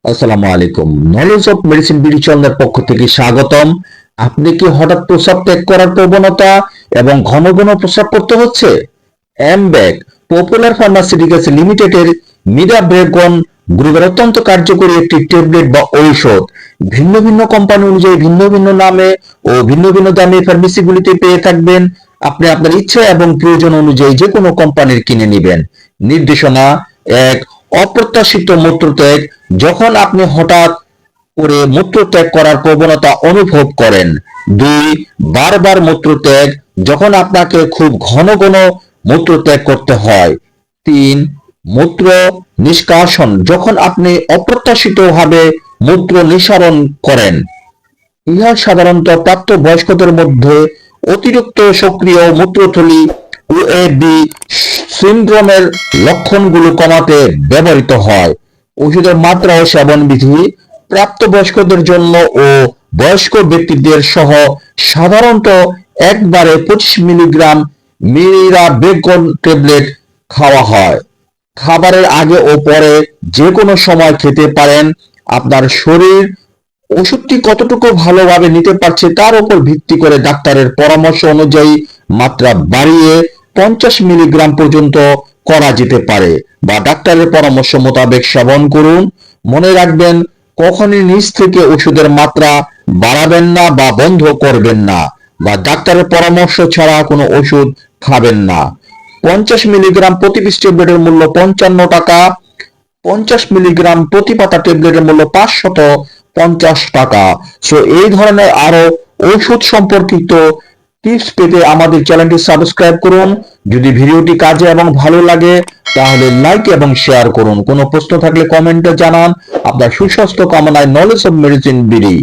আসসালামু আলাইকুম। Knowledge of medicine BD চ্যানেলের পক্ষ থেকে স্বাগতম। আপনি কি হঠাৎ প্রস্রাব ত্যাগ করার প্রবণতা এবং ঘন ঘন প্রস্রাব করতে হচ্ছে? এমব্যাক পপুলার ফার্মাসিউটিক্যালস লিমিটেডের মিডাব্রেগন গ্রুপের অত্যন্ত কার্যকরী একটি ট্যাবলেট বা ঔষধ ভিন্ন ভিন্ন কোম্পানি অনুযায়ী ভিন্ন ভিন্ন নামে ও ভিন্ন ভিন্ন দামে ফার্মেসিগুলিতে পেয়ে থাকবেন। আপনি আপনার ইচ্ছা এবং প্রয়োজন অনুযায়ী যে কোনো কোম্পানির কিনে নেবেন। নির্দেশনা: এক, অপ্রত্যাশিত মূত্রত্যাগ যখন আপনি হঠাৎ করে মূত্রত্যাগ করার প্রবণতা অনুভব করেন। দুই, বারবার মূত্রত্যাগ যখন আপনাকে খুব ঘন ঘন মূত্রত্যাগ করতে হয়। তিন, মূত্র নিষ্কাশন যখন আপনি অপ্রত্যাশিতভাবে মূত্র নিঃসরণ করেন। ইহা সাধারণত প্রাপ্তবয়স্কদের মধ্যে অতিরিক্ত সক্রিয় মূত্রথলি ওএবি সিনড্রোমের লক্ষণগুলো কমাতে ব্যবহৃত হয়। ওষুধের মাত্রা ও সেবন বিধি: প্রাপ্তবয়স্কদের জন্য ও বয়স্ক ব্যক্তিদের সহ সাধারণত একবারে 25 মিলিগ্রাম মিরাবেগন ট্যাবলেট খাওয়া হয়। খাবারের আগে ও পরে যে কোনো সময় খেতে পারেন। আপনার শরীর ওষুধটি কতটুকু ভালোভাবে নিতে পারছে তার উপর ভিত্তি করে ডাক্তারের পরামর্শ অনুযায়ী মাত্রা বাড়িয়ে 50 মিলিগ্রাম পর্যন্ত করা যেতে পারে বা ডাক্তারের পরামর্শ মোতাবেক সেবন করুন। মনে রাখবেন, কখনই নিজ থেকে ওষুধের মাত্রা বাড়াবেন না বা বন্ধ করবেন না, বা ডাক্তারের পরামর্শ ছাড়া কোনো ওষুধ খাবেন না। 50 মিলিগ্রাম প্রতি পিস ট্যাবলেটের মূল্য 55 টাকা। 50 মিলিগ্রাম প্রতি পাতা ট্যাবলেটের মূল্য 550 টাকা। সো এই ধরনের আরো ওষুধ সম্পর্কিত টিপস পেতে আমাদের চ্যানেলটি সাবস্ক্রাইব করুন। যদি ভিডিওটি কাজে এবং ভালো লাগে তাহলে লাইক এবং শেয়ার করুন। কোনো প্রশ্ন থাকলে কমেন্টে জানান। আপনার সুস্বাস্থ্য কামনায় নলেজ অফ মেডিসিন বিডি।